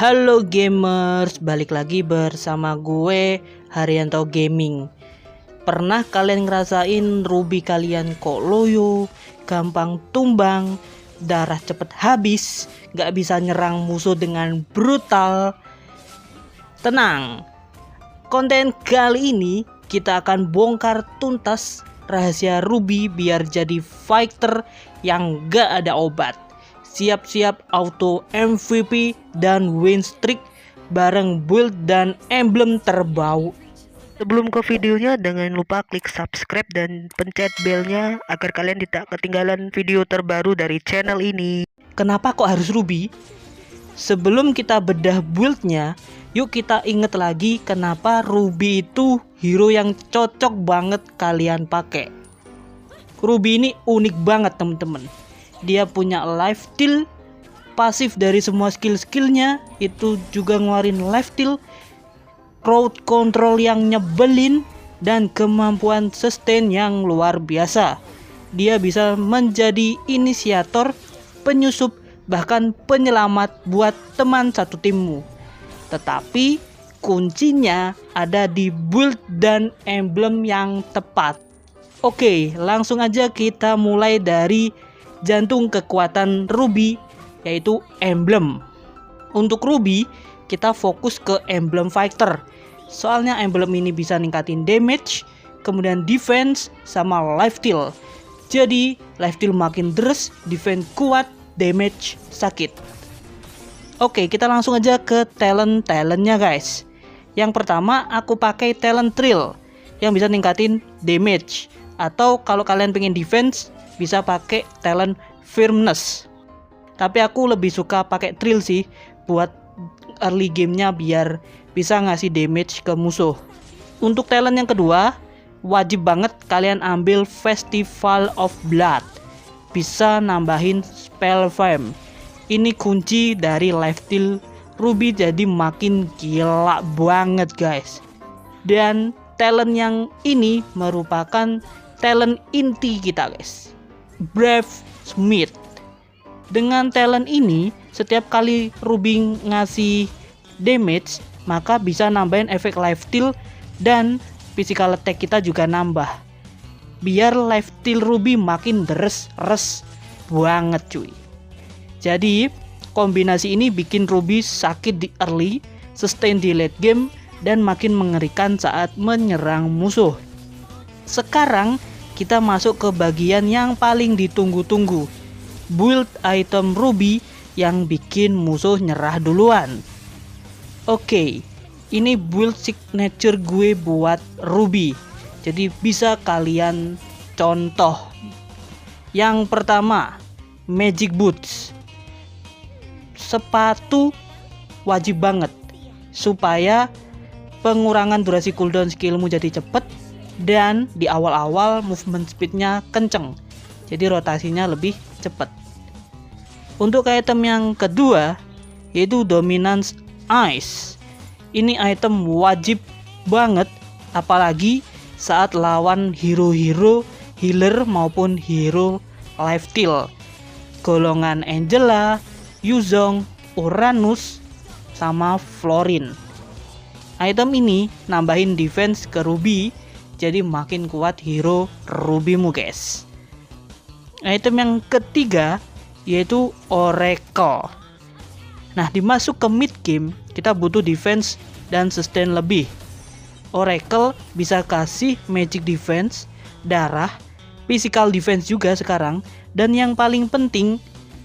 Halo gamers, balik lagi bersama gue Haryanto Gaming. Pernah kalian ngerasain Ruby kalian kok loyo, gampang tumbang, darah cepet habis, gak bisa nyerang musuh dengan brutal? Tenang, konten kali ini kita akan bongkar tuntas rahasia Ruby biar jadi fighter yang gak ada obat. Siap-siap auto MVP dan win streak bareng build dan emblem terbau. Sebelum ke videonya, jangan lupa klik subscribe dan pencet belnya agar kalian tidak ketinggalan video terbaru dari channel ini. Kenapa kok harus Ruby? Sebelum kita bedah buildnya, yuk kita inget lagi kenapa Ruby itu hero yang cocok banget kalian pakai. Ruby ini unik banget temen-temen. Dia punya life steal, pasif dari semua skill-skillnya, itu juga ngeluarin life steal, crowd control yang nyebelin, dan kemampuan sustain yang luar biasa. Dia bisa menjadi inisiator, penyusup, bahkan penyelamat buat teman satu timmu. Tetapi kuncinya ada di build dan emblem yang tepat. Oke, langsung aja kita mulai dari jantung kekuatan Ruby, yaitu emblem. Untuk Ruby, kita fokus ke emblem fighter. Soalnya emblem ini bisa ningkatin damage, kemudian defense, sama life steal. Jadi, life steal makin deres, defense kuat, damage sakit. Oke, kita langsung aja ke talent-talentnya guys. Yang pertama, aku pakai talent thrill yang bisa ningkatin damage. Atau kalau kalian pengen defense, bisa pakai talent firmness. Tapi aku lebih suka pakai thrill sih buat early gamenya biar bisa ngasih damage ke musuh. Untuk talent yang kedua, wajib banget kalian ambil Festival of Blood. Bisa nambahin spell fame. Ini kunci dari life steal Ruby jadi makin gila banget guys. Dan talent yang ini merupakan talent inti kita guys, Brave Smith. Dengan talent ini, setiap kali Ruby ngasih damage, maka bisa nambahin efek life steal dan physical attack kita juga nambah. Biar life steal Ruby makin deres banget cuy. Jadi kombinasi ini bikin Ruby sakit di early, sustain di late game, dan makin mengerikan saat menyerang musuh. Sekarang kita masuk ke bagian yang paling ditunggu-tunggu, build item Ruby yang bikin musuh nyerah duluan. Oke, ini build signature gue buat Ruby, jadi bisa kalian contoh. Yang pertama, Magic Boots. Sepatu wajib banget supaya pengurangan durasi cooldown skillmu jadi cepet, dan di awal-awal movement speednya kenceng, jadi rotasinya lebih cepat. Untuk item yang kedua, yaitu Dominance Ice. Ini item wajib banget, apalagi saat lawan hero-hero healer maupun hero life steal, golongan Angela, Yuzong, Uranus, sama Florin. Item ini nambahin defense ke Ruby, jadi makin kuat hero Rubymu guys. Item yang ketiga yaitu Oracle. Nah, dimasuk ke mid game kita butuh defense dan sustain lebih. Oracle bisa kasih magic defense, darah, physical defense juga sekarang, dan yang paling penting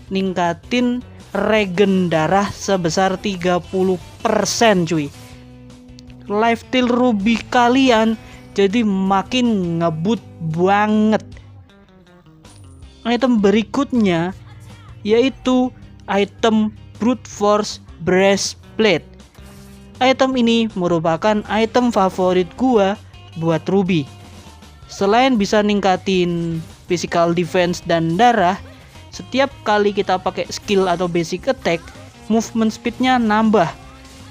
ningkatin regen darah sebesar 30% cuy. Life steal Ruby kalian jadi makin ngebut banget. Item berikutnya yaitu item Brute Force Breastplate. Item ini merupakan item favorit gua buat Ruby. Selain bisa ningkatin physical defense dan darah, setiap kali kita pakai skill atau basic attack, movement speednya nambah,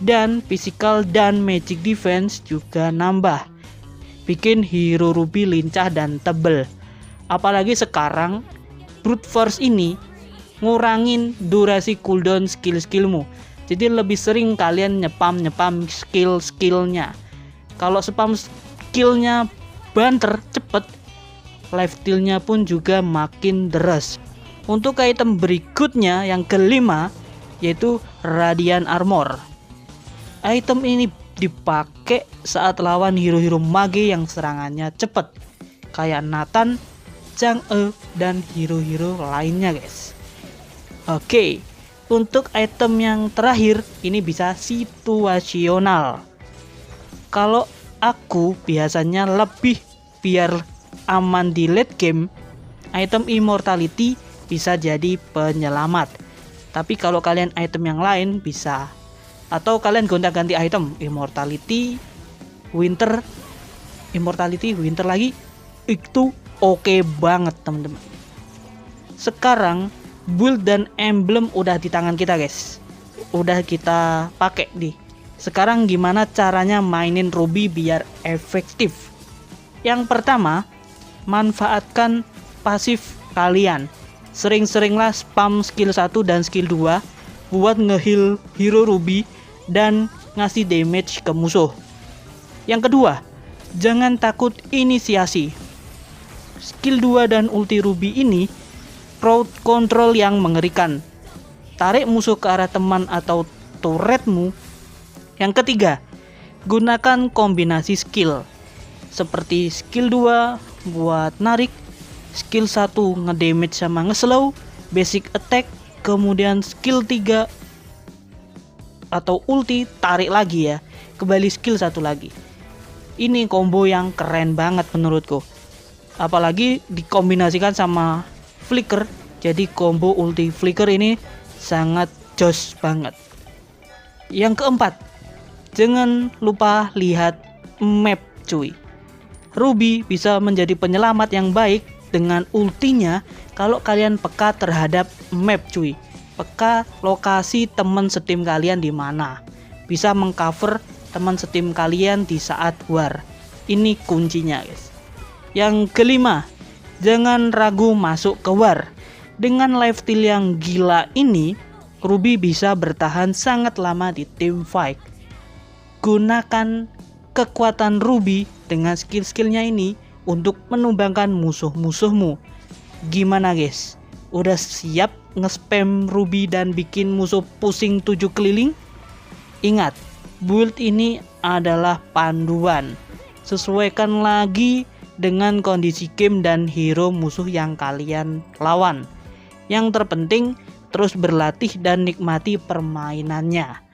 dan physical dan magic defense juga nambah. Bikin hero Ruby lincah dan tebel. Apalagi sekarang Brute Force ini ngurangin durasi cooldown skill-skillmu. Jadi lebih sering kalian nyepam skill-skillnya. Kalau spam skillnya banter cepet, life steal-nya pun juga makin deras. Untuk item berikutnya yang kelima yaitu Radiant Armor. Item ini dipakai saat lawan hero-hero mage yang serangannya cepet, kayak Nathan, Chang'e, dan hero-hero lainnya guys. Oke, untuk item yang terakhir ini bisa situasional. Kalau aku biasanya lebih biar aman di late game, item immortality bisa jadi penyelamat. Tapi kalau kalian item yang lain bisa, atau kalian gonta-ganti item immortality winter lagi, itu oke banget teman-teman. Sekarang build dan emblem udah di tangan kita guys, udah kita pakai nih. Sekarang gimana caranya mainin Ruby biar efektif? Yang pertama, manfaatkan pasif kalian. Sering-seringlah spam skill 1 dan skill 2 buat ngeheal hero Ruby dan ngasih damage ke musuh. Yang kedua, jangan takut inisiasi. Skill 2 dan ulti Ruby ini crowd control yang mengerikan. Tarik musuh ke arah teman atau turretmu. Yang ketiga, gunakan kombinasi skill. Seperti skill 2 buat narik, skill 1 ngedamage sama ngeslow, basic attack, kemudian skill 3 atau ulti tarik lagi ya, kembali skill 1 lagi. Ini combo yang keren banget menurutku. Apalagi dikombinasikan sama flicker, jadi combo ulti flicker ini sangat jos banget. Yang keempat, jangan lupa lihat map cuy. Ruby bisa menjadi penyelamat yang baik dengan ultinya kalau kalian peka terhadap map cuy. Peka lokasi teman setim kalian di mana. Bisa mengcover teman setim kalian di saat war. Ini kuncinya guys. Yang kelima, jangan ragu masuk ke war. Dengan lifesteal yang gila ini, Ruby bisa bertahan sangat lama di team fight. Gunakan kekuatan Ruby dengan skill-skillnya ini untuk menumbangkan musuh-musuhmu. Gimana guys? Udah siap nge-spam Ruby dan bikin musuh pusing 7 keliling? Ingat, build ini adalah panduan. Sesuaikan lagi dengan kondisi game dan hero musuh yang kalian lawan. Yang terpenting, terus berlatih dan nikmati permainannya.